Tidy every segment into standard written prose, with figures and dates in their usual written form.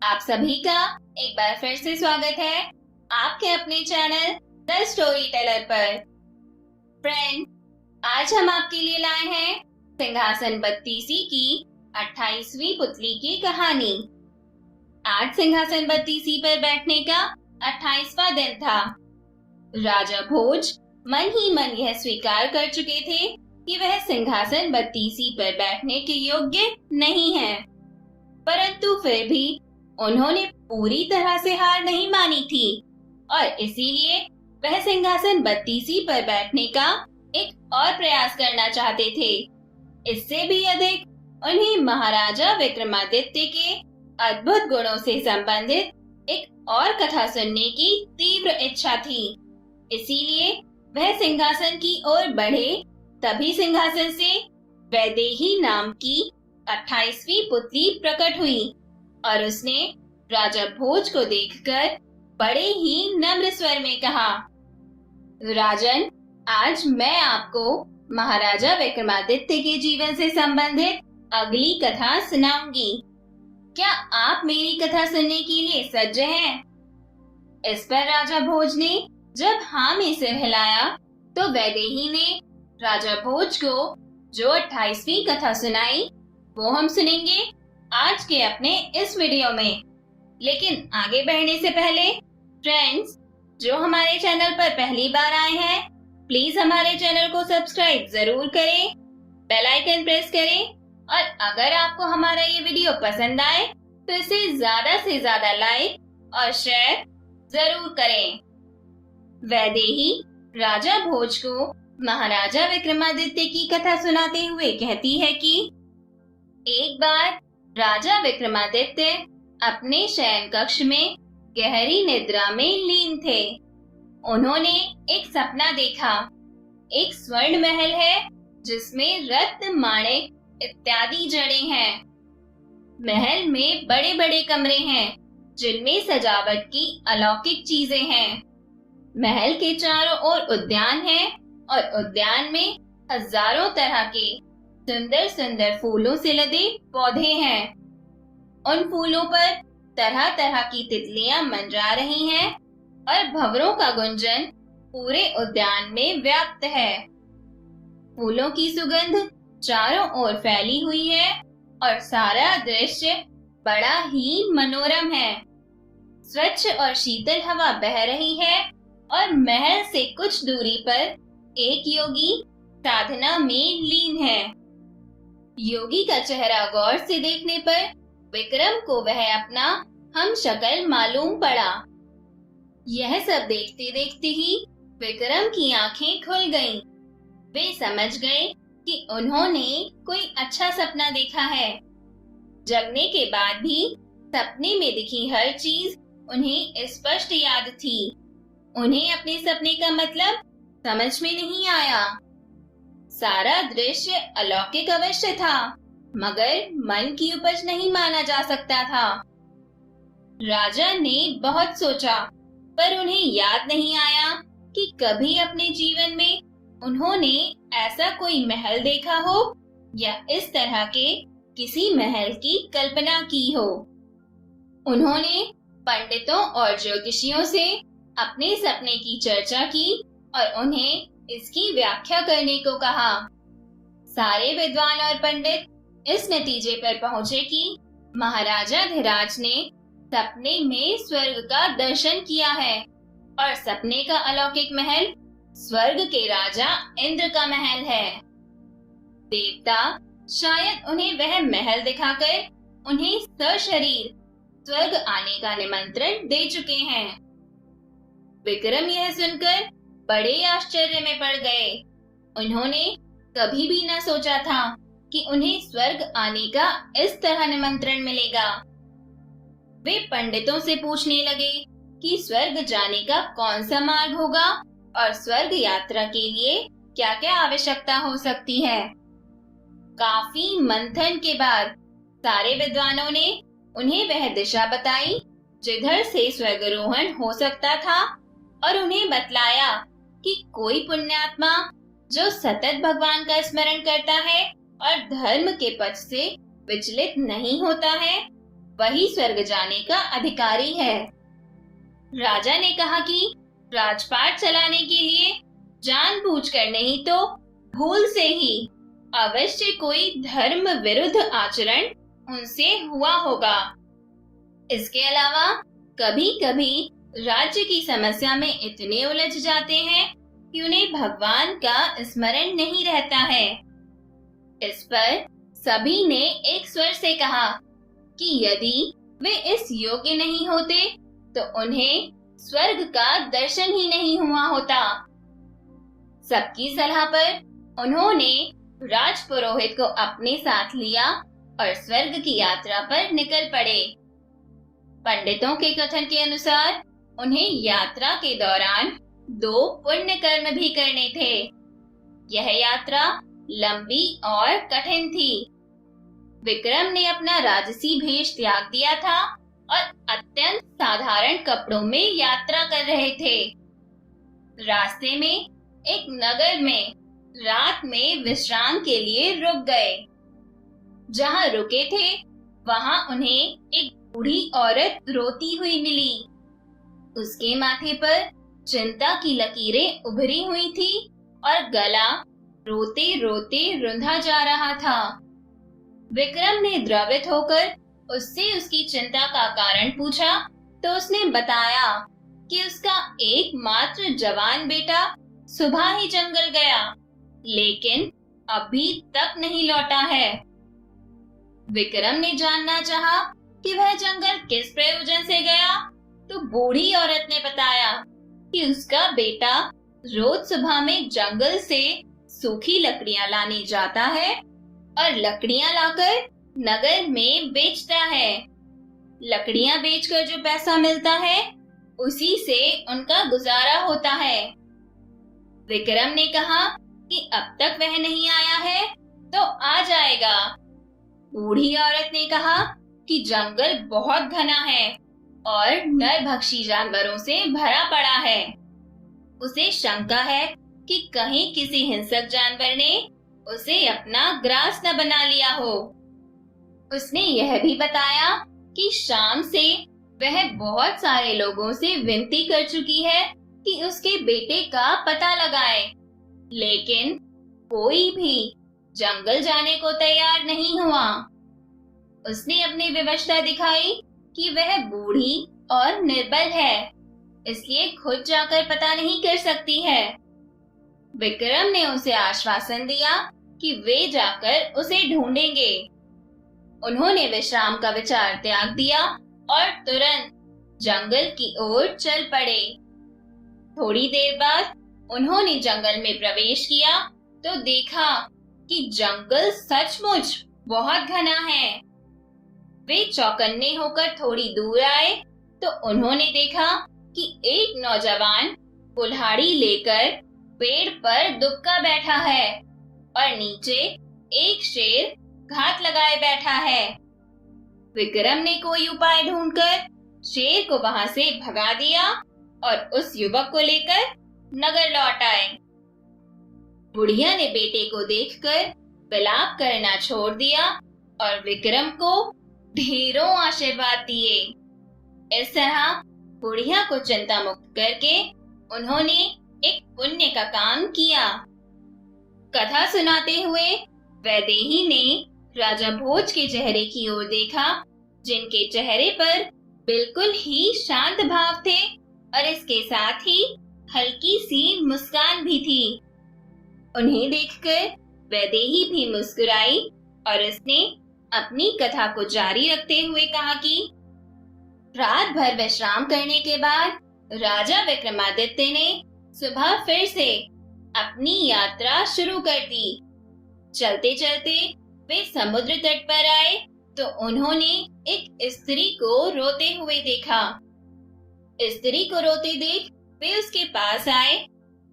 आप सभी का एक बार फिर से स्वागत है आपके अपने चैनल द स्टोरी टेलर पर। फ्रेंड, आज हम आपके लिए लाए हैं सिंहासन बत्तीसी की 28वीं पुतली की कहानी। आज सिंहासन बत्तीसी पर बैठने का 28वां दिन था। राजा भोज मन ही मन यह स्वीकार कर चुके थे कि वह सिंहासन बत्तीसी पर बैठने के योग्य नहीं है, परंतु फिर भी उन्होंने पूरी तरह से हार नहीं मानी थी और इसीलिए वह सिंहासन बत्तीसी पर बैठने का एक और प्रयास करना चाहते थे। इससे भी अधिक उन्हें महाराजा विक्रमादित्य के अद्भुत गुणों से संबंधित एक और कथा सुनने की तीव्र इच्छा थी। इसीलिए वह सिंहासन की ओर बढ़े, तभी सिंहासन से वैदेही नाम की 28वीं पुतली प्रकट हुई और उसने राजा भोज को देखकर बड़े ही नम्र स्वर में कहा, राजन, आज मैं आपको महाराजा विक्रमादित्य के जीवन से संबंधित अगली कथा सुनाऊंगी। क्या आप मेरी कथा सुनने के लिए सज्ज हैं? इस पर राजा भोज ने जब हाँ में सिर हिलाया तो वैदेही ने राजा भोज को जो 28वीं कथा सुनाई वो हम सुनेंगे आज के अपने इस वीडियो में। लेकिन आगे बढ़ने से पहले फ्रेंड्स, जो हमारे चैनल पर पहली बार आए हैं, प्लीज हमारे चैनल को सब्सक्राइब जरूर करें, बेल आइकन प्रेस करें और अगर आपको हमारा ये वीडियो पसंद आए तो इसे ज्यादा से ज्यादा लाइक और शेयर जरूर करें। वैदेही राजा भोज को महाराजा विक्रमादित्य की कथा सुनाते हुए कहती है कि एक बार राजा विक्रमादित्य अपने शयन कक्ष में गहरी निद्रा में लीन थे। उन्होंने एक सपना देखा। एक स्वर्ण महल है जिसमें रत्न, माणिक इत्यादि जड़े हैं। महल में बड़े बड़े कमरे हैं जिनमें सजावट की अलौकिक चीजें हैं। महल के चारों ओर उद्यान है और उद्यान में हजारों तरह के सुंदर सुंदर फूलों से लदे पौधे हैं। उन फूलों पर तरह तरह की तितलियां मंडरा रही हैं और भंवरों का गुंजन पूरे उद्यान में व्याप्त है। फूलों की सुगंध चारों ओर फैली हुई है और सारा दृश्य बड़ा ही मनोरम है। स्वच्छ और शीतल हवा बह रही है और महल से कुछ दूरी पर एक योगी साधना में लीन है। योगी का चेहरा गौर से देखने पर विक्रम को वह अपना हम शक्ल मालूम पड़ा। यह सब देखते देखते ही विक्रम की आंखें खुल गईं। वे समझ गए कि उन्होंने कोई अच्छा सपना देखा है। जगने के बाद भी सपने में दिखी हर चीज उन्हें स्पष्ट याद थी। उन्हें अपने सपने का मतलब समझ में नहीं आया। सारा दृश्य अलौकिक अवश्य था, मगर मन की उपज नहीं माना जा सकता था। राजा ने बहुत सोचा, पर उन्हें याद नहीं आया कि कभी अपने जीवन में उन्होंने ऐसा कोई महल देखा हो या इस तरह के किसी महल की कल्पना की हो। उन्होंने पंडितों और ज्योतिषियों से अपने सपने की चर्चा की और उन्हें इसकी व्याख्या करने को कहा। सारे विद्वान और पंडित इस नतीजे पर पहुंचे कि महाराजा धीराज ने सपने में स्वर्ग का दर्शन किया है और सपने का अलौकिक महल स्वर्ग के राजा इंद्र का महल है। देवता शायद उन्हें वह महल दिखाकर उन्हें सशरीर स्वर्ग आने का निमंत्रण दे चुके हैं। विक्रम यह सुनकर बड़े आश्चर्य में पड़ गए। उन्होंने कभी भी न सोचा था कि उन्हें स्वर्ग आने का इस तरह निमंत्रण मिलेगा। वे पंडितों से पूछने लगे कि स्वर्ग जाने का कौन सा मार्ग होगा और स्वर्ग यात्रा के लिए क्या क्या आवश्यकता हो सकती है। काफी मंथन के बाद सारे विद्वानों ने उन्हें वह दिशा बताई जिधर से स्वर्गारोहण हो सकता था और उन्हें बतलाया कि कोई पुण्यात्मा जो सतत भगवान का स्मरण करता है और धर्म के पथ से विचलित नहीं होता है, वही स्वर्ग जाने का अधिकारी है। राजा ने कहा कि राजपाट चलाने के लिए जानबूझकर नहीं तो भूल से ही अवश्य कोई धर्म विरुद्ध आचरण उनसे हुआ होगा। इसके अलावा कभी कभी राज्य की समस्या में इतने उलझ जाते हैं कि उन्हें भगवान का स्मरण नहीं रहता है। इस पर सभी ने एक स्वर से कहा कि यदि वे इस योग्य नहीं होते तो उन्हें स्वर्ग का दर्शन ही नहीं हुआ होता। सबकी सलाह पर उन्होंने राजपुरोहित को अपने साथ लिया और स्वर्ग की यात्रा पर निकल पड़े। पंडितों के कथन के अनुसार उन्हें यात्रा के दौरान 2 पुण्य कर्म भी करने थे। यह यात्रा लंबी और कठिन थी। विक्रम ने अपना राजसी भेष त्याग दिया था और अत्यंत साधारण कपड़ों में यात्रा कर रहे थे। रास्ते में एक नगर में रात में विश्राम के लिए रुक गए। जहां रुके थे वहां उन्हें एक बूढ़ी औरत रोती हुई मिली। उसके माथे पर चिंता की लकीरें उभरी हुई थी और गला रोते रोते रुंधा जा रहा था। विक्रम ने द्रवित होकर उससे उसकी चिंता का कारण पूछा तो उसने बताया कि उसका एकमात्र जवान बेटा सुबह ही जंगल गया, लेकिन अभी तक नहीं लौटा है। विक्रम ने जानना चाहा कि वह जंगल किस प्रयोजन से गया तो बूढ़ी औरत ने बताया कि उसका बेटा रोज सुबह में जंगल से सूखी लकड़ियां लाने जाता है और लकड़ियां लाकर नगर में बेचता है। लकड़ियां बेचकर जो पैसा मिलता है उसी से उनका गुजारा होता है। विक्रम ने कहा कि अब तक वह नहीं आया है तो आ जाएगा। बूढ़ी औरत ने कहा कि जंगल बहुत घना है और नरभक्षी जानवरों से भरा पड़ा है। उसे शंका है कि कहीं किसी हिंसक जानवर ने उसे अपना ग्रास न बना लिया हो। उसने यह भी बताया कि शाम से वह बहुत सारे लोगों से विनती कर चुकी है कि उसके बेटे का पता लगाए, लेकिन कोई भी जंगल जाने को तैयार नहीं हुआ। उसने अपनी विवशता दिखाई कि वह बूढ़ी और निर्बल है, इसलिए खुद जाकर पता नहीं कर सकती है। विक्रम ने उसे आश्वासन दिया कि वे जाकर उसे ढूंढेंगे। उन्होंने विश्राम का विचार त्याग दिया और तुरंत जंगल की ओर चल पड़े। थोड़ी देर बाद उन्होंने जंगल में प्रवेश किया तो देखा कि जंगल सचमुच बहुत घना है। वे चौकन्ने होकर थोड़ी दूर आए तो उन्होंने देखा कि एक नौजवान कुल्हाड़ी लेकर पेड़ पर दुबका बैठा है और नीचे एक शेर घात लगाए बैठा है। विक्रम ने कोई उपाय ढूंढकर शेर को वहां से भगा दिया और उस युवक को लेकर नगर लौट आए। बुढ़िया ने बेटे को देखकर विलाप करना छोड़ दिया और विक्रम को ढेरों आशीर्वाद दिए। इस तरह बुढ़िया को चिंता मुक्त करके उन्होंने एक पुण्य का काम किया। कथा सुनाते हुए वैदेही ने राजा भोज के चेहरे की ओर देखा, जिनके चेहरे पर बिल्कुल ही शांत भाव थे और इसके साथ ही हल्की सी मुस्कान भी थी। उन्हें देखकर वैदेही भी मुस्कुराई और उसने अपनी कथा को जारी रखते हुए कहा कि रात भर विश्राम करने के बाद राजा विक्रमादित्य ने सुबह फिर से अपनी यात्रा शुरू कर दी। चलते चलते वे समुद्र तट पर आए तो उन्होंने एक स्त्री को रोते हुए देखा। स्त्री को रोते देख वे उसके पास आए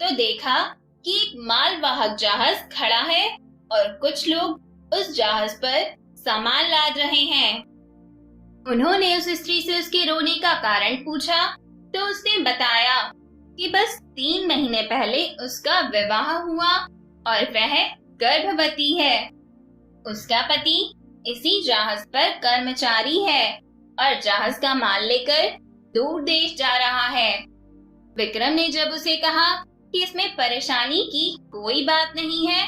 तो देखा कि एक मालवाहक जहाज खड़ा है और कुछ लोग उस जहाज पर सामान लाद रहे हैं। उन्होंने उस स्त्री से उसके रोने का कारण पूछा तो उसने बताया कि बस 3 महीने पहले उसका विवाह हुआ और वह गर्भवती है। उसका पति इसी जहाज पर कर्मचारी है और जहाज का माल लेकर दूर देश जा रहा है। विक्रम ने जब उसे कहा कि इसमें परेशानी की कोई बात नहीं है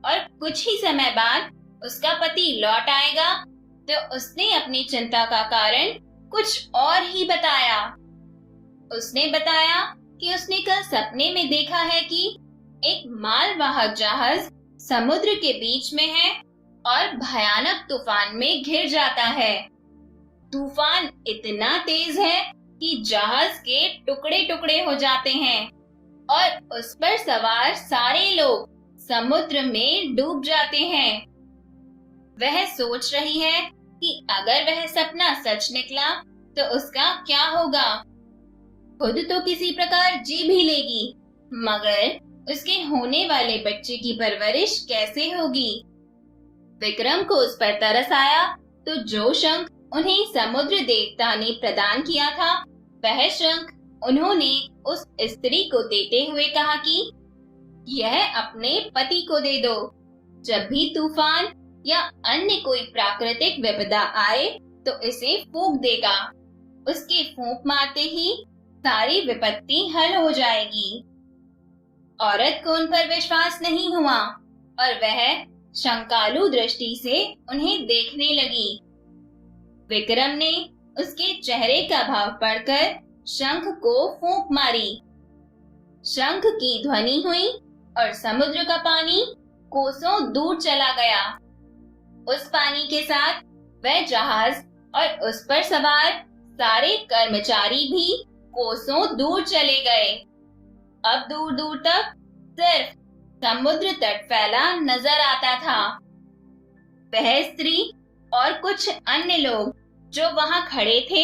और कुछ ही समय बाद उसका पति लौट आएगा, तो उसने अपनी चिंता का कारण कुछ और ही बताया। उसने बताया कि उसने कल सपने में देखा है कि एक मालवाहक जहाज समुद्र के बीच में है और भयानक तूफान में घिर जाता है। तूफान इतना तेज है कि जहाज के टुकड़े टुकड़े हो जाते हैं और उस पर सवार सारे लोग समुद्र में डूब जाते हैं। वह सोच रही है कि अगर वह सपना सच निकला तो उसका क्या होगा। खुद तो किसी प्रकार जी भी लेगी, मगर उसके होने वाले बच्चे की परवरिश कैसे होगी। विक्रम को उस पर तरस आया तो जो शंख उन्हें समुद्र देवता ने प्रदान किया था, वह शंख उन्होंने उस स्त्री को देते हुए कहा कि यह अपने पति को दे दो। जब भी तूफान या अन्य कोई प्राकृतिक विपदा आए तो इसे फूंक देगा। उसके फूंक मारते ही सारी विपत्ति हल हो जाएगी। औरत को उन पर विश्वास नहीं हुआ और वह शंकालु दृष्टि से उन्हें देखने लगी। विक्रम ने उसके चेहरे का भाव पढ़कर शंख को फूंक मारी। शंख की ध्वनि हुई और समुद्र का पानी कोसों दूर चला गया। उस पानी के साथ वह जहाज और उस पर सवार सारे कर्मचारी भी कोसों दूर चले गए। अब दूर दूर तक सिर्फ समुद्र तट फैला नजर आता था। वह स्त्री और कुछ अन्य लोग जो वहां खड़े थे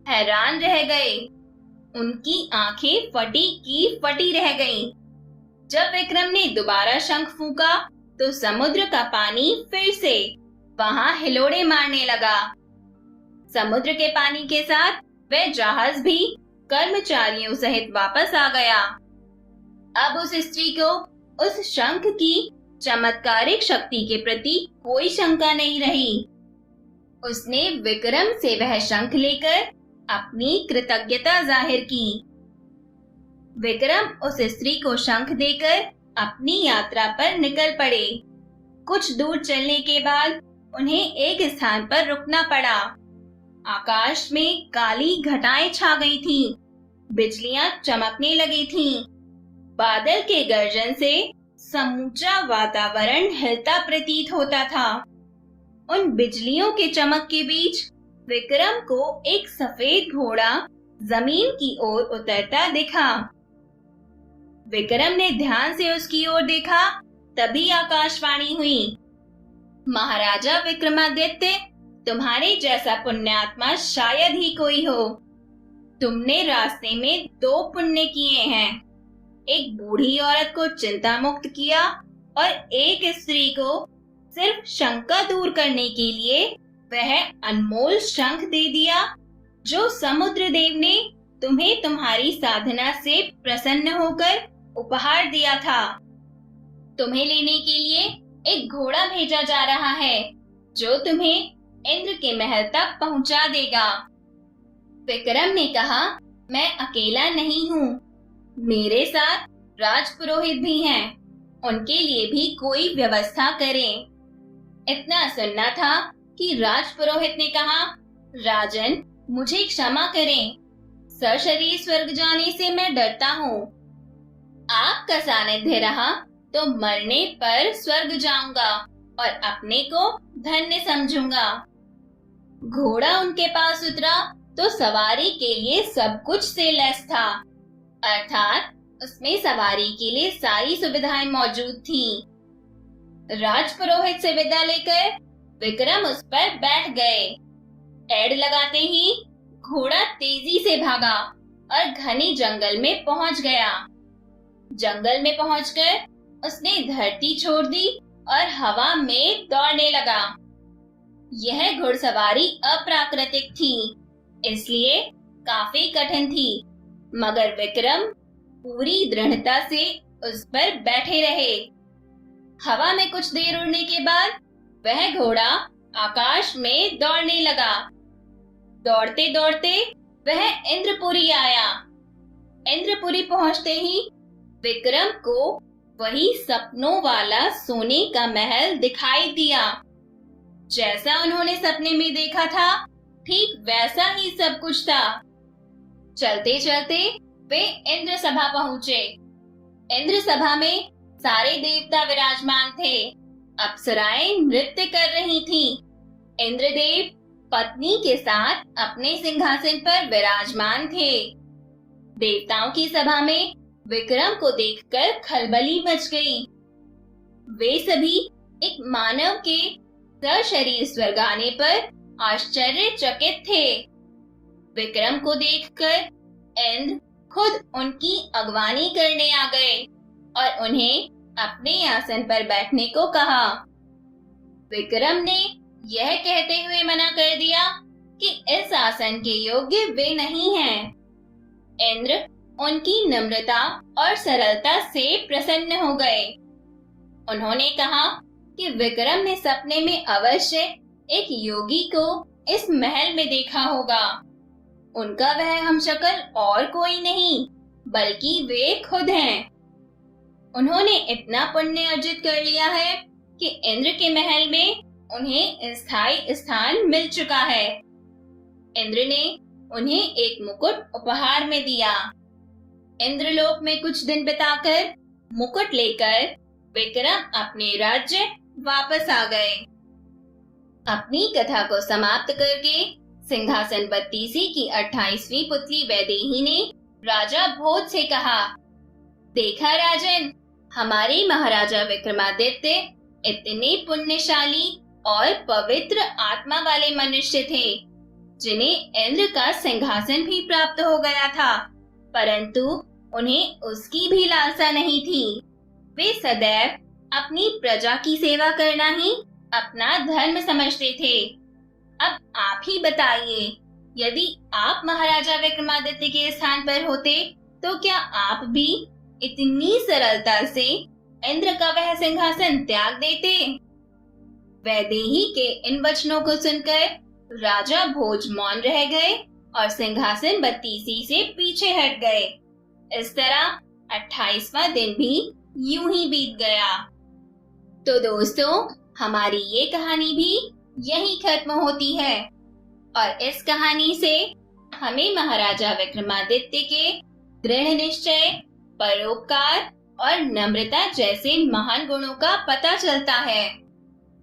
हैरान रह गए। उनकी आंखें फटी की फटी रह गईं। जब विक्रम ने दोबारा शंख फूंका तो समुद्र का पानी फिर से वहां हिलोड़े मारने लगा। समुद्र के पानी के साथ वह जहाज भी कर्मचारियों सहित वापस आ गया। अब उस स्त्री को उस शंख की चमत्कारिक शक्ति के प्रति कोई शंका नहीं रही। उसने विक्रम से वह शंख लेकर अपनी कृतज्ञता जाहिर की। विक्रम उस स्त्री को शंख देकर अपनी यात्रा पर निकल पड़े। कुछ दूर चलने के बाद उन्हें एक स्थान पर रुकना पड़ा। आकाश में काली घटाएं छा गई थीं। बिजलियां चमकने लगी थीं। बादल के गर्जन से समूचा वातावरण हिलता प्रतीत होता था। उन बिजलियों के चमक के बीच विक्रम को एक सफेद घोड़ा जमीन की ओर उतरता दिखा। विक्रम ने ध्यान से उसकी ओर देखा, तभी आकाशवाणी हुई, महाराजा विक्रमादित्य, तुम्हारे जैसा पुण्यात्मा शायद ही कोई हो। तुमने रास्ते में 2 पुण्य किए हैं। एक बूढ़ी औरत को चिंता मुक्त किया और एक स्त्री को सिर्फ शंका दूर करने के लिए वह अनमोल शंख दे दिया जो समुद्र देव ने तुम्हें तुम्हारी साधना से प्रसन्न होकर उपहार दिया था। तुम्हें लेने के लिए एक घोड़ा भेजा जा रहा है जो तुम्हें इंद्र के महल तक पहुंचा देगा। विक्रम ने कहा, मैं अकेला नहीं हूँ, मेरे साथ राजपुरोहित भी हैं, उनके लिए भी कोई व्यवस्था करें। इतना सुनना था कि राजपुरोहित ने कहा, राजन, मुझे क्षमा करें, सशरीर स्वर्ग जाने से मैं डरता हूँ। आपका सानिध्य रहा तो मरने पर स्वर्ग जाऊंगा और अपने को धन्य समझूंगा। घोड़ा उनके पास उतरा तो सवारी के लिए सब कुछ से लैस था, अर्थात उसमें सवारी के लिए सारी सुविधाएं मौजूद थीं। राजपुरोहित से विदा लेकर विक्रम उस पर बैठ गए। एड़ लगाते ही घोड़ा तेजी से भागा और घने जंगल में पहुंच गया। जंगल में पहुंचकर उसने धरती छोड़ दी और हवा में दौड़ने लगा। यह घुड़सवारी अप्राकृतिक थी, इसलिए काफी कठिन थी, मगर विक्रम पूरी दृढ़ता से उस पर बैठे रहे। हवा में कुछ देर उड़ने के बाद वह घोड़ा आकाश में दौड़ने लगा। दौड़ते दौड़ते वह इंद्रपुरी आया। इंद्रपुरी पहुंचते ही विक्रम को वही सपनों वाला सोने का महल दिखाई दिया। जैसा उन्होंने सपने में देखा था, ठीक वैसा ही सब कुछ था। चलते चलते वे इंद्र सभा पहुंचे। इंद्र सभा में सारे देवता विराजमान थे। अप्सराएं नृत्य कर रही थीं। इंद्रदेव पत्नी के साथ अपने सिंहासन पर विराजमान थे। देवताओं की सभा में विक्रम को देखकर खलबली मच गई। वे सभी एक मानव के सशरीर स्वर्ग आने पर आश्चर्यचकित थे। विक्रम को देखकर इंद्र खुद उनकी अगवानी करने आ गए और उन्हें अपने आसन पर बैठने को कहा। विक्रम ने यह कहते हुए मना कर दिया कि इस आसन के योग्य वे नहीं हैं। इंद्र उनकी नम्रता और सरलता से प्रसन्न हो गए। उन्होंने कहा कि विक्रम ने सपने में अवश्य एक योगी को इस महल में देखा होगा। उनका वह हमशक्ल और कोई नहीं, बल्कि वे खुद हैं। उन्होंने इतना पुण्य अर्जित कर लिया है कि इंद्र के महल में उन्हें स्थायी स्थान मिल चुका है। इंद्र ने उन्हें एक मुकुट उपहार में दिया। इंद्रलोक में कुछ दिन बिताकर मुकुट लेकर विक्रम अपने राज्य वापस आ गए। अपनी कथा को समाप्त करके सिंहासन बत्तीसी की 28वीं पुत्री वैदेही ने राजा भोज से कहा, देखा राजन, हमारे महाराजा विक्रमादित्य इतने पुण्यशाली और पवित्र आत्मा वाले मनुष्य थे, जिन्हें इंद्र का सिंहासन भी प्राप्त हो गया था, परंतु उन्हें उसकी भी लालसा नहीं थी। वे सदैव अपनी प्रजा की सेवा करना ही अपना धर्म समझते थे। अब आप ही बताइए, यदि आप महाराजा विक्रमादित्य के स्थान पर होते तो क्या आप भी इतनी सरलता से इंद्र का वह सिंहासन त्याग देते? वैदेही के इन वचनों को सुनकर राजा भोज मौन रह गए और सिंहासन बत्तीसी से पीछे हट गए। इस तरह 28वां दिन भी यूं ही बीत गया। तो दोस्तों, हमारी ये कहानी भी यहीं खत्म होती है और इस कहानी से हमें महाराजा विक्रमादित्य के दृढ़ निश्चय, परोपकार और नम्रता जैसे महान गुणों का पता चलता है,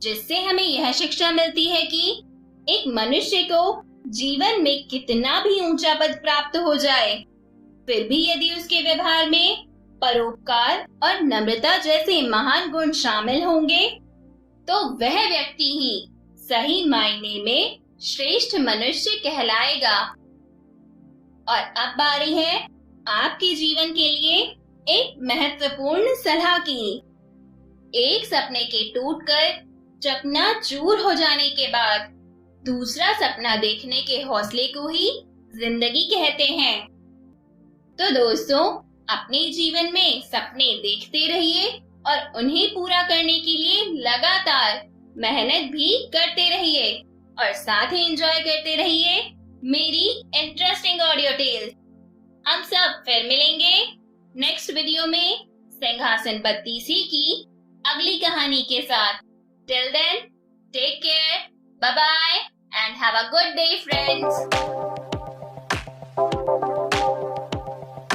जिससे हमें यह शिक्षा मिलती है कि एक मनुष्य को जीवन में कितना भी ऊंचा पद प्राप्त हो जाए, फिर भी यदि उसके व्यवहार में परोपकार और नम्रता जैसे महान गुण शामिल होंगे, तो वह व्यक्ति ही सही मायने में श्रेष्ठ मनुष्य कहलाएगा। और अब बारी है आपके जीवन के लिए एक महत्वपूर्ण सलाह की। एक सपने के टूटकर चकनाचूर हो जाने के बाद दूसरा सपना देखने के हौसले को ही जिंदगी कहते हैं। तो दोस्तों, अपने जीवन में सपने देखते रहिए और उन्हें पूरा करने के लिए लगातार मेहनत भी करते रहिए और साथ ही एंजॉय करते रहिए मेरी इंटरेस्टिंग ऑडियो टेल्स। हम सब फिर मिलेंगे नेक्स्ट वीडियो में सिंहासन बत्तीसी की अगली कहानी के साथ। Till then, take care, bye bye and have a good day friends.